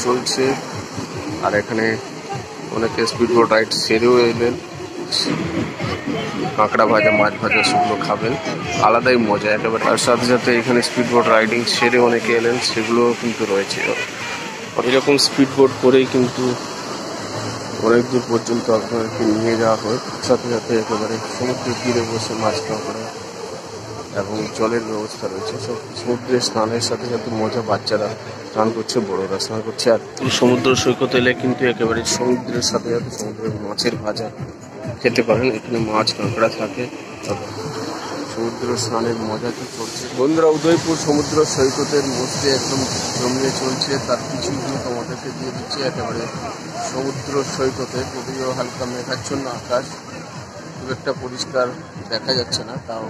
চলছে, আর এখানে অনেকে স্পিডবোট রাইড সেরেও এলেন। কাঁকড়া ভাজা, মাছ ভাজা সেগুলো খাবেন, আলাদাই মজা একেবারে। তার সাথে সাথে এখানে স্পিডবোট রাইডিং সেরে অনেকে এলেন, সেগুলোও কিন্তু রয়েছে। এরকম স্পিডবোট করেই কিন্তু অনেক দূর পর্যন্ত আপনাদেরকে নিয়ে যাওয়া হয়। সাথে সাথে একেবারে সমুদ্রের তীরে বসে মাছ খাওয়া করা এবং জলের ব্যবস্থা রয়েছে। সব সমুদ্রে স্নানের সাথে সাথে মজা, বাচ্চারা স্নান করছে, বড়রা স্নান করছে। আর সমুদ্র সৈকত এলে কিন্তু একেবারে সমুদ্রের সাথে সাথে সমুদ্রের মাছের ভাজা খেতে পারেন। এখানে মাছ, কাঁকড়া থাকে, সমুদ্র স্নানের মজা তো চলছে। বন্ধুরা, উদয়পুর সমুদ্র সৈকতের মধ্যে একদম জমিয়ে চলছে, তার কিছু তোমাদেরকে দিয়ে দিচ্ছে। একেবারে সমুদ্র সৈকতে যদিও হালকা মেঘাচ্ছন্ন আকাশ, খুব একটা পরিষ্কার দেখা যাচ্ছে না, তাও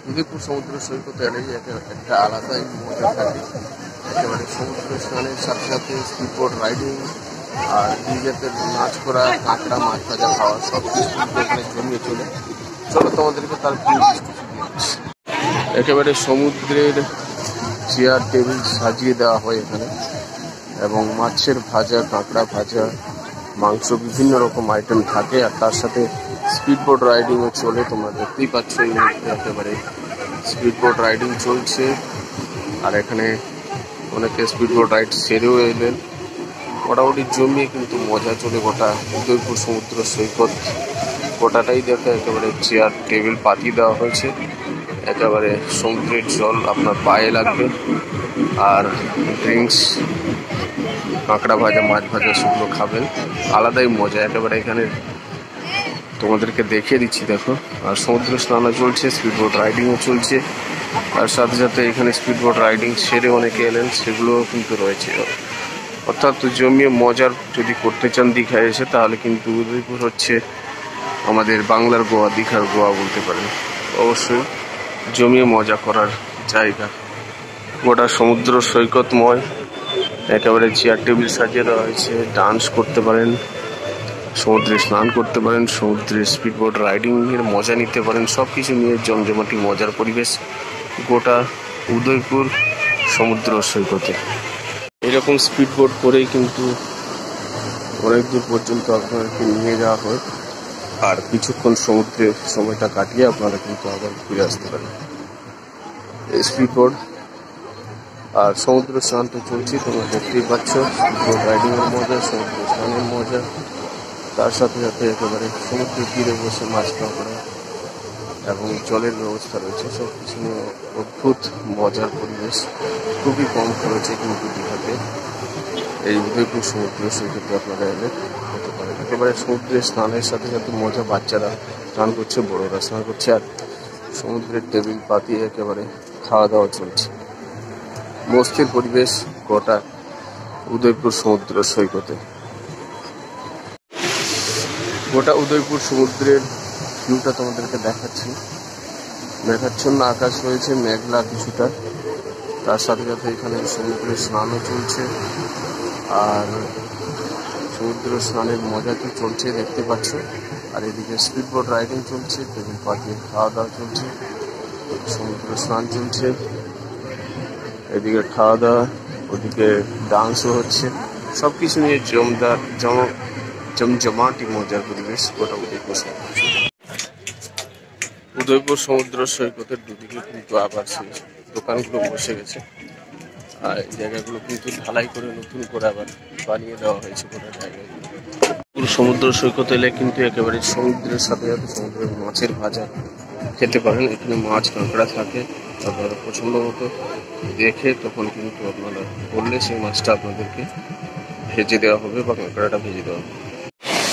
উদয়পুর সমুদ্র সৈকতে এলেই একটা আলাদাই মজা থাকে। একেবারে সমুদ্র স্নানের সাথে সাথে স্পিডবোট রাইডিং আর নিজেতে নাচ করা, কাঁকড়া, মাছ ভাজা খাওয়া, সব কিছু এখানে জমিয়ে চলে। চলো তোমাদেরকে তার একেবারে সমুদ্রের চেয়ার টেবিল সাজিয়ে দেওয়া হয় এখানে, এবং মাছের ভাজা, কাঁকড়া ভাজা, মাংস, বিভিন্ন রকম আইটেম থাকে। আর তার সাথে স্পিডবোট রাইডিংও চলে। তোমরা দেখতেই পাচ্ছ এই মুহূর্তে একেবারে স্পিডবোট রাইডিং চলছে, আর এখানে অনেকে স্পিডবোট রাইড সেরেও এলেন। মোটামুটি জমিয়ে কিন্তু মজা চলে গোটা উদয়পুর সমুদ্র সৈকত। গোটাটাই দেখে একেবারে চেয়ার টেবিল পাতি দেওয়া হয়েছে। একেবারে সমুদ্রের জল আপনার পায়ে লাগবে, আর ড্রিঙ্কস, কাঁকড়া ভাজা, মাছ ভাজা সেগুলো খাবেন, আলাদাই মজা একেবারে। এখানে তোমাদেরকে দেখিয়ে দিচ্ছি, দেখো। আর সমুদ্র স্নানও চলছে, স্পিডবোট রাইডিংও চলছে। তার সাথে সাথে এখানে স্পিডবোট রাইডিং সেরে অনেকে এলেন, সেগুলোও কিন্তু রয়েছে। অর্থাৎ জমিয়ে মজার যদি করতে চান দীঘায় এসে, তাহলে কিন্তু উদয়পুর হচ্ছে আমাদের বাংলার গোয়া, দীঘার গোয়া বলতে পারেন। অবশ্যই জমিয়ে মজা করার জায়গা। গোটা সমুদ্র সৈকতময়, একেবারে চেয়ার টেবিল সাজিয়ে দেওয়া হয়েছে। ডান্স করতে পারেন, সমুদ্রে স্নান করতে পারেন, সমুদ্রে স্পিডবোট রাইডিং এর মজা নিতে পারেন। সব কিছু নিয়ে জমজমাটি মজার পরিবেশ গোটা উদয়পুর সমুদ্র সৈকতে। এরকম স্পিডবোট করেই কিন্তু অনেক দূর পর্যন্ত আপনাদেরকে নিয়ে যাওয়া হয়, আর কিছুক্ষণ সমুদ্রে সময়টা কাটিয়ে আপনারা কিন্তু আবার ফিরে আসতে পারেন। স্পিডবোট আর সমুদ্র স্নান তো চলছে, তোমরা দেখতেই পাচ্ছ। স্পিডবোট রাইডিং এর মজা, সমুদ্র স্নানের মজা, তার সাথে সাথে একেবারে সমুদ্রের তীরে বসে মাছ খাওয়া করা এবং জলের ব্যবস্থা রয়েছে। সব কিছু নিয়ে অদ্ভুত মজার পরিবেশ। খুবই কম খরচে কিন্তু দীঘাতে এই উদয়পুর সমুদ্র সৈকতে আপনারা এলে হতে পারে। একেবারে সমুদ্রের স্নানের সাথে সাথে মজা, বাচ্চারা স্নান করছে, বড়রা স্নান করছে, আর সমুদ্রের টেবিল পাতিয়ে একেবারে খাওয়া দাওয়া চলছে। মস্তির পরিবেশ গোটা উদয়পুর সমুদ্র সৈকতে। গোটা উদয়পুর সমুদ্রের ভিউটা তোমাদেরকে দেখাচ্ছি। মেঘাচ্ছন্ন আকাশ রয়েছে, মেঘলা কিছুটা। তার সাথে সাথে এখানে সমুদ্রে স্নানও চলছে, আর সমুদ্র স্নানের মজা তো চলছে, দেখতে পাচ্ছ। আর এদিকে স্পিডবোট রাইডিং চলছে, টেবিল পাতিয়ে খাওয়া দাওয়া চলছে, সমুদ্র স্নান চলছে, এদিকে খাওয়া দাওয়া, ওদিকে ডান্সও হচ্ছে। সব কিছু নিয়ে জমজমাটি মজার পরিবেশ গোটা উদয়পুর সমুদ্র সৈকতের দুদিকে কিন্তু আবার সেই দোকানগুলো বসে গেছে, আর এই জায়গাগুলো কিন্তু ঢালাই করে নতুন করে আবার বানিয়ে দেওয়া হয়েছে গোটা জায়গাগুলো। সমুদ্র সৈকত এলে কিন্তু একেবারে সমুদ্রের সাথে সাথে সমুদ্রের মাছের ভাজা খেতে পারেন। এখানে মাছ, কাঁকড়া থাকে, আপনারা পছন্দ মতো দেখে তখন কিন্তু আপনারা বললে সেই মাছটা আপনাদেরকে ভেজে দেওয়া হবে বা কাঁকড়াটা ভেজে দেওয়া হবে।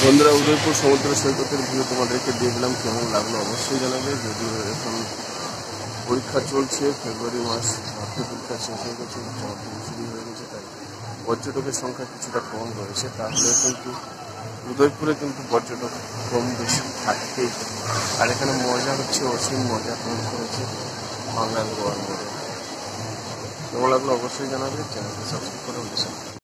বন্ধুরা, উদয়পুর সমুদ্র সৈকতের ভিউ তোমাদেরকে দেখলাম, কেমন লাগলো অবশ্যই জানাবে। যদিও এখন পরীক্ষা চলছে, ফেব্রুয়ারি মাস পরীক্ষা শেষ হয়ে গেছে, শুরু হয়ে গেছে, তাই পর্যটকের সংখ্যা কিছুটা কম রয়েছে। তাহলে কিন্তু উদয়পুরে কিন্তু পর্যটক কম বেশি থাকতেই, আর এখানে মজা হচ্ছে অসীম মজা করেছে বাংলার গোয়ার মজা। কেমন লাগলো অবশ্যই জানাবে, চ্যানেলকে সাবস্ক্রাইব করে